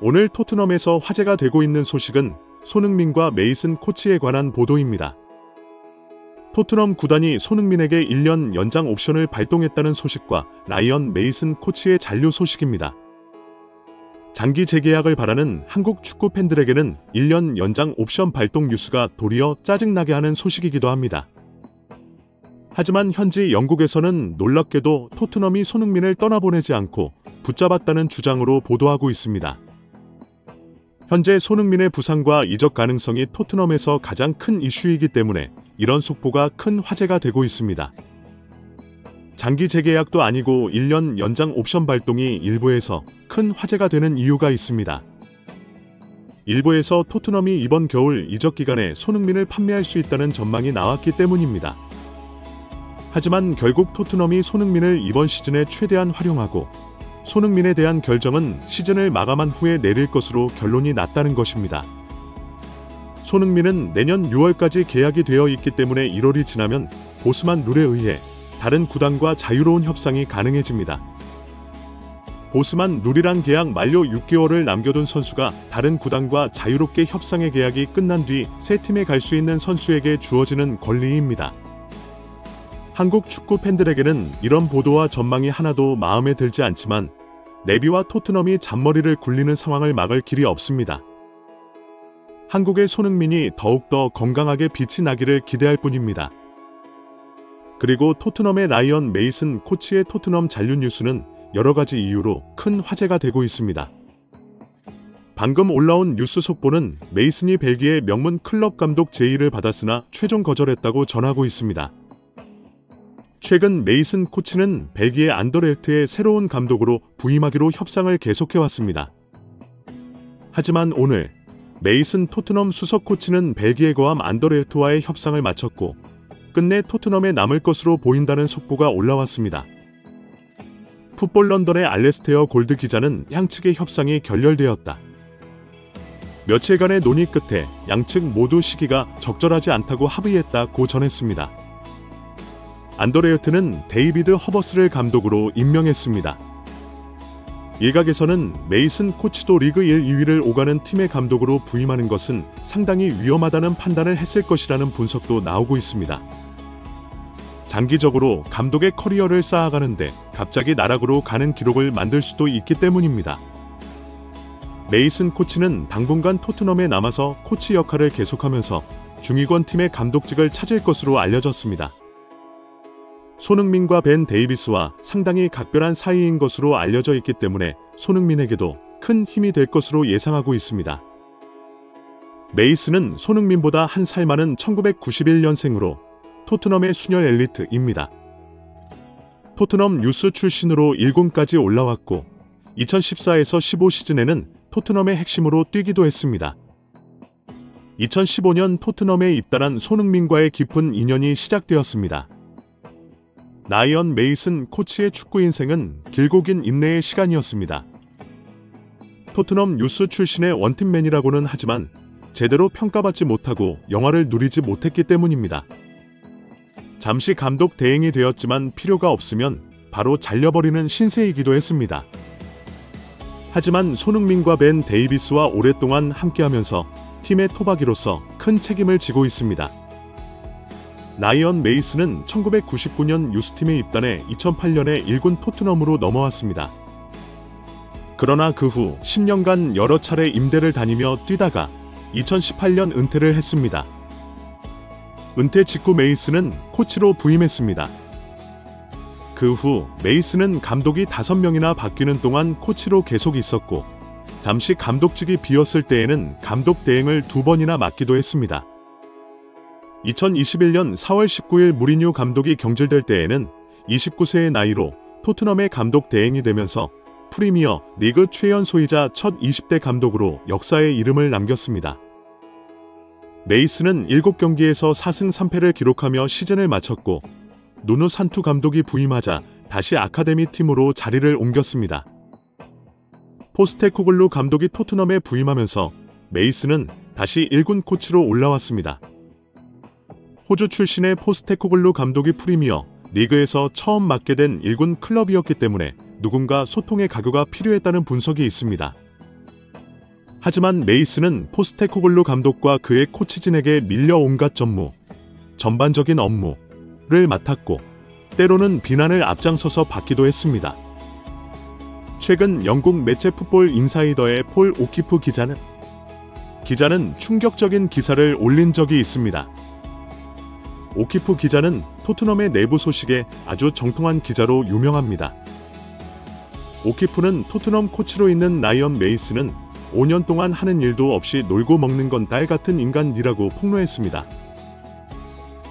오늘 토트넘에서 화제가 되고 있는 소식은 손흥민과 메이슨 코치에 관한 보도입니다. 토트넘 구단이 손흥민에게 1년 연장 옵션을 발동했다는 소식과 라이언 메이슨 코치의 잔류 소식입니다. 장기 재계약을 바라는 한국 축구 팬들에게는 1년 연장 옵션 발동 뉴스가 도리어 짜증나게 하는 소식이기도 합니다. 하지만 현지 영국에서는 놀랍게도 토트넘이 손흥민을 떠나보내지 않고 붙잡았다는 주장으로 보도하고 있습니다. 현재 손흥민의 부상과 이적 가능성이 토트넘에서 가장 큰 이슈이기 때문에 이런 속보가 큰 화제가 되고 있습니다. 장기 재계약도 아니고 1년 연장 옵션 발동이 일부에서 큰 화제가 되는 이유가 있습니다. 일부에서 토트넘이 이번 겨울 이적 기간에 손흥민을 판매할 수 있다는 전망이 나왔기 때문입니다. 하지만 결국 토트넘이 손흥민을 이번 시즌에 최대한 활용하고 손흥민에 대한 결정은 시즌을 마감한 후에 내릴 것으로 결론이 났다는 것입니다. 손흥민은 내년 6월까지 계약이 되어 있기 때문에 1월이 지나면 보스만 룰에 의해 다른 구단과 자유로운 협상이 가능해집니다. 보스만 룰이란 계약 만료 6개월을 남겨둔 선수가 다른 구단과 자유롭게 협상의 계약이 끝난 뒤 새 팀에 갈 수 있는 선수에게 주어지는 권리입니다. 한국 축구 팬들에게는 이런 보도와 전망이 하나도 마음에 들지 않지만 네비와 토트넘이 잔머리를 굴리는 상황을 막을 길이 없습니다. 한국의 손흥민이 더욱더 건강하게 빛이 나기를 기대할 뿐입니다. 그리고 토트넘의 라이언 메이슨 코치의 토트넘 잔류 뉴스는 여러 가지 이유로 큰 화제가 되고 있습니다. 방금 올라온 뉴스 속보는 메이슨이 벨기에 명문 클럽 감독 제의를 받았으나 최종 거절했다고 전하고 있습니다. 최근 메이슨 코치는 벨기에 안더레흐트의 새로운 감독으로 부임하기로 협상을 계속해왔습니다. 하지만 오늘 메이슨 토트넘 수석 코치는 벨기에 거함 안더레흐트와의 협상을 마쳤고 끝내 토트넘에 남을 것으로 보인다는 속보가 올라왔습니다. 풋볼 런던의 알레스테어 골드 기자는 양측의 협상이 결렬되었다. 며칠간의 논의 끝에 양측 모두 시기가 적절하지 않다고 합의했다고 전했습니다. 안더레흐트는 데이비드 허버스를 감독으로 임명했습니다. 일각에서는 메이슨 코치도 리그 1, 2위를 오가는 팀의 감독으로 부임하는 것은 상당히 위험하다는 판단을 했을 것이라는 분석도 나오고 있습니다. 장기적으로 감독의 커리어를 쌓아가는데 갑자기 나락으로 가는 기록을 만들 수도 있기 때문입니다. 메이슨 코치는 당분간 토트넘에 남아서 코치 역할을 계속하면서 중위권 팀의 감독직을 찾을 것으로 알려졌습니다. 손흥민과 벤 데이비스와 상당히 각별한 사이인 것으로 알려져 있기 때문에 손흥민에게도 큰 힘이 될 것으로 예상하고 있습니다. 메이슨은 손흥민보다 한 살 많은 1991년생으로 토트넘의 순혈 엘리트입니다. 토트넘 유스 출신으로 1군까지 올라왔고 2014에서 15 시즌에는 토트넘의 핵심으로 뛰기도 했습니다. 2015년 토트넘에 입단한 손흥민과의 깊은 인연이 시작되었습니다. 라이언 메이슨 코치의 축구 인생은 길고 긴 인내의 시간이었습니다. 토트넘 유스 출신의 원팀맨이라고는 하지만 제대로 평가받지 못하고 영화를 누리지 못했기 때문입니다. 잠시 감독 대행이 되었지만 필요가 없으면 바로 잘려버리는 신세이기도 했습니다. 하지만 손흥민과 벤 데이비스와 오랫동안 함께하면서 팀의 토박이로서 큰 책임을 지고 있습니다. 라이언 메이슨은 1999년 유스팀에 입단해 2008년에 1군 토트넘으로 넘어왔습니다. 그러나 그 후 10년간 여러 차례 임대를 다니며 뛰다가 2018년 은퇴를 했습니다. 은퇴 직후 메이슨은 코치로 부임했습니다. 그 후 메이슨은 감독이 5명이나 바뀌는 동안 코치로 계속 있었고 잠시 감독직이 비었을 때에는 감독 대행을 2번이나 맡기도 했습니다. 2021년 4월 19일 무리뉴 감독이 경질될 때에는 29세의 나이로 토트넘의 감독 대행이 되면서 프리미어 리그 최연소이자 첫 20대 감독으로 역사에 이름을 남겼습니다. 메이슨은 7경기에서 4승 3패를 기록하며 시즌을 마쳤고 누누 산투 감독이 부임하자 다시 아카데미 팀으로 자리를 옮겼습니다. 포스테코글루 감독이 토트넘에 부임하면서 메이슨은 다시 1군 코치로 올라왔습니다. 호주 출신의 포스테코글루 감독이 프리미어 리그에서 처음 맡게 된 1군 클럽이었기 때문에 누군가 소통의 가교가 필요했다는 분석이 있습니다. 하지만 메이슨은 포스테코글루 감독과 그의 코치진에게 밀려 온갖 전반적인 업무를 맡았고 때로는 비난을 앞장서서 받기도 했습니다. 최근 영국 매체 풋볼 인사이더의 폴 오키프 기자는 충격적인 기사를 올린 적이 있습니다. 오키프 기자는 토트넘의 내부 소식에 아주 정통한 기자로 유명합니다. 오키프는 토트넘 코치로 있는 라이언 메이슨은 5년 동안 하는 일도 없이 놀고 먹는 건 딸 같은 인간이라고 폭로했습니다.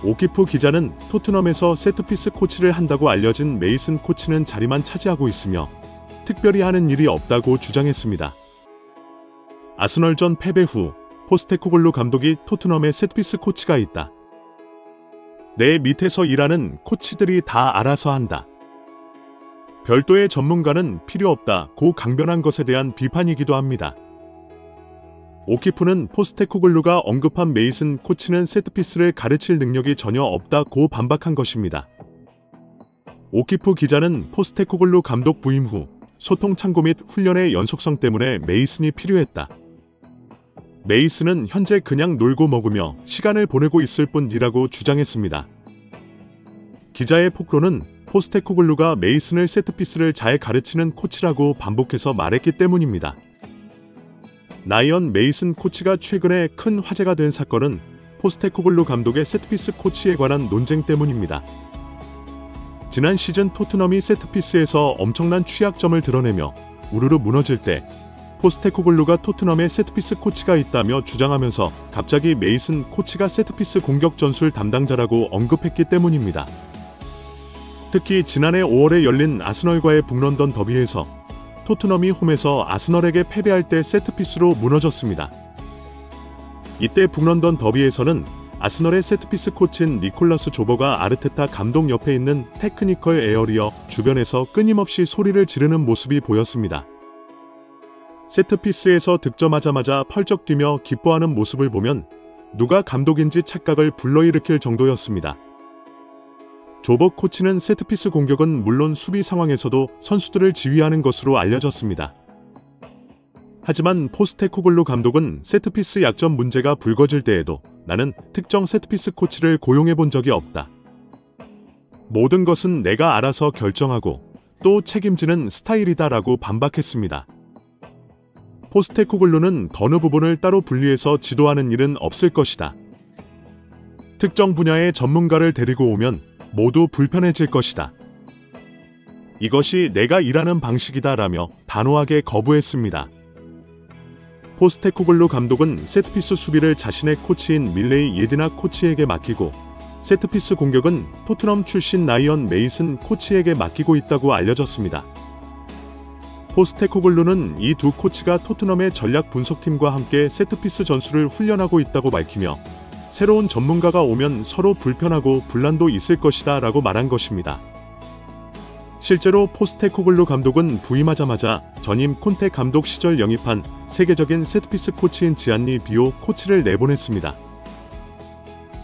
오키프 기자는 토트넘에서 세트피스 코치를 한다고 알려진 메이슨 코치는 자리만 차지하고 있으며 특별히 하는 일이 없다고 주장했습니다. 아스널전 패배 후 포스테코글루 감독이 토트넘의 세트피스 코치가 있다. 내 밑에서 일하는 코치들이 다 알아서 한다. 별도의 전문가는 필요 없다고 강변한 것에 대한 비판이기도 합니다. 오키프는 포스테코글루가 언급한 메이슨 코치는 세트피스를 가르칠 능력이 전혀 없다고 반박한 것입니다. 오키프 기자는 포스테코글루 감독 부임 후 소통 창구 및 훈련의 연속성 때문에 메이슨이 필요했다. 메이슨은 현재 그냥 놀고 먹으며 시간을 보내고 있을 뿐이라고 주장했습니다. 기자의 폭로는 포스테코글루가 메이슨을 세트피스를 잘 가르치는 코치라고 반복해서 말했기 때문입니다. 라이언 메이슨 코치가 최근에 큰 화제가 된 사건은 포스테코글루 감독의 세트피스 코치에 관한 논쟁 때문입니다. 지난 시즌 토트넘이 세트피스에서 엄청난 취약점을 드러내며 우르르 무너질 때 포스테코글루가 토트넘의 세트피스 코치가 있다며 주장하면서 갑자기 메이슨 코치가 세트피스 공격 전술 담당자라고 언급했기 때문입니다. 특히 지난해 5월에 열린 아스널과의 북런던 더비에서 토트넘이 홈에서 아스널에게 패배할 때 세트피스로 무너졌습니다. 이때 북런던 더비에서는 아스널의 세트피스 코치인 니콜라스 조버가 아르테타 감독 옆에 있는 테크니컬 에어리어 주변에서 끊임없이 소리를 지르는 모습이 보였습니다. 세트피스에서 득점하자마자 펄쩍 뛰며 기뻐하는 모습을 보면 누가 감독인지 착각을 불러일으킬 정도였습니다. 조버 코치는 세트피스 공격은 물론 수비 상황에서도 선수들을 지휘하는 것으로 알려졌습니다. 하지만 포스테코글루 감독은 세트피스 약점 문제가 불거질 때에도 나는 특정 세트피스 코치를 고용해 본 적이 없다. 모든 것은 내가 알아서 결정하고 또 책임지는 스타일이다라고 반박했습니다. 포스테코글루는 어느 부분을 따로 분리해서 지도하는 일은 없을 것이다. 특정 분야의 전문가를 데리고 오면 모두 불편해질 것이다. 이것이 내가 일하는 방식이다라며 단호하게 거부했습니다. 포스테코글루 감독은 세트피스 수비를 자신의 코치인 밀레이 예디나 코치에게 맡기고 세트피스 공격은 토트넘 출신 라이언 메이슨 코치에게 맡기고 있다고 알려졌습니다. 포스테코글루는 이 두 코치가 토트넘의 전략 분석팀과 함께 세트피스 전술을 훈련하고 있다고 밝히며 새로운 전문가가 오면 서로 불편하고 분란도 있을 것이다 라고 말한 것입니다. 실제로 포스테코글루 감독은 부임하자마자 전임 콘테 감독 시절 영입한 세계적인 세트피스 코치인 지안니 비오 코치를 내보냈습니다.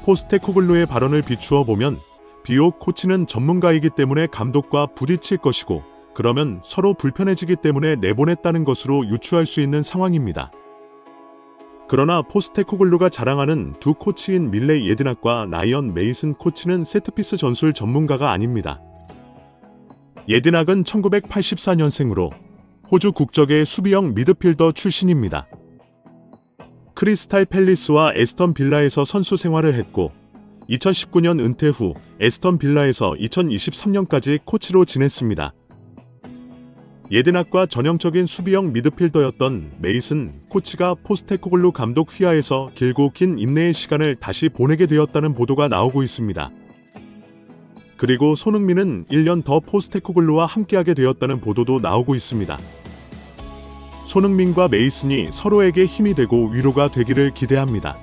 포스테코글루의 발언을 비추어 보면 비오 코치는 전문가이기 때문에 감독과 부딪힐 것이고 그러면 서로 불편해지기 때문에 내보냈다는 것으로 유추할 수 있는 상황입니다. 그러나 포스테코글루가 자랑하는 두 코치인 밀레이 예드낙과 라이언 메이슨 코치는 세트피스 전술 전문가가 아닙니다. 예드낙은 1984년생으로 호주 국적의 수비형 미드필더 출신입니다. 크리스탈 팰리스와 에스턴 빌라에서 선수 생활을 했고 2019년 은퇴 후 에스턴 빌라에서 2023년까지 코치로 지냈습니다. 예드낙과 전형적인 수비형 미드필더였던 메이슨 코치가 포스테코글루 감독 휘하에서 길고 긴 인내의 시간을 다시 보내게 되었다는 보도가 나오고 있습니다. 그리고 손흥민은 1년 더 포스테코글루와 함께하게 되었다는 보도도 나오고 있습니다. 손흥민과 메이슨이 서로에게 힘이 되고 위로가 되기를 기대합니다.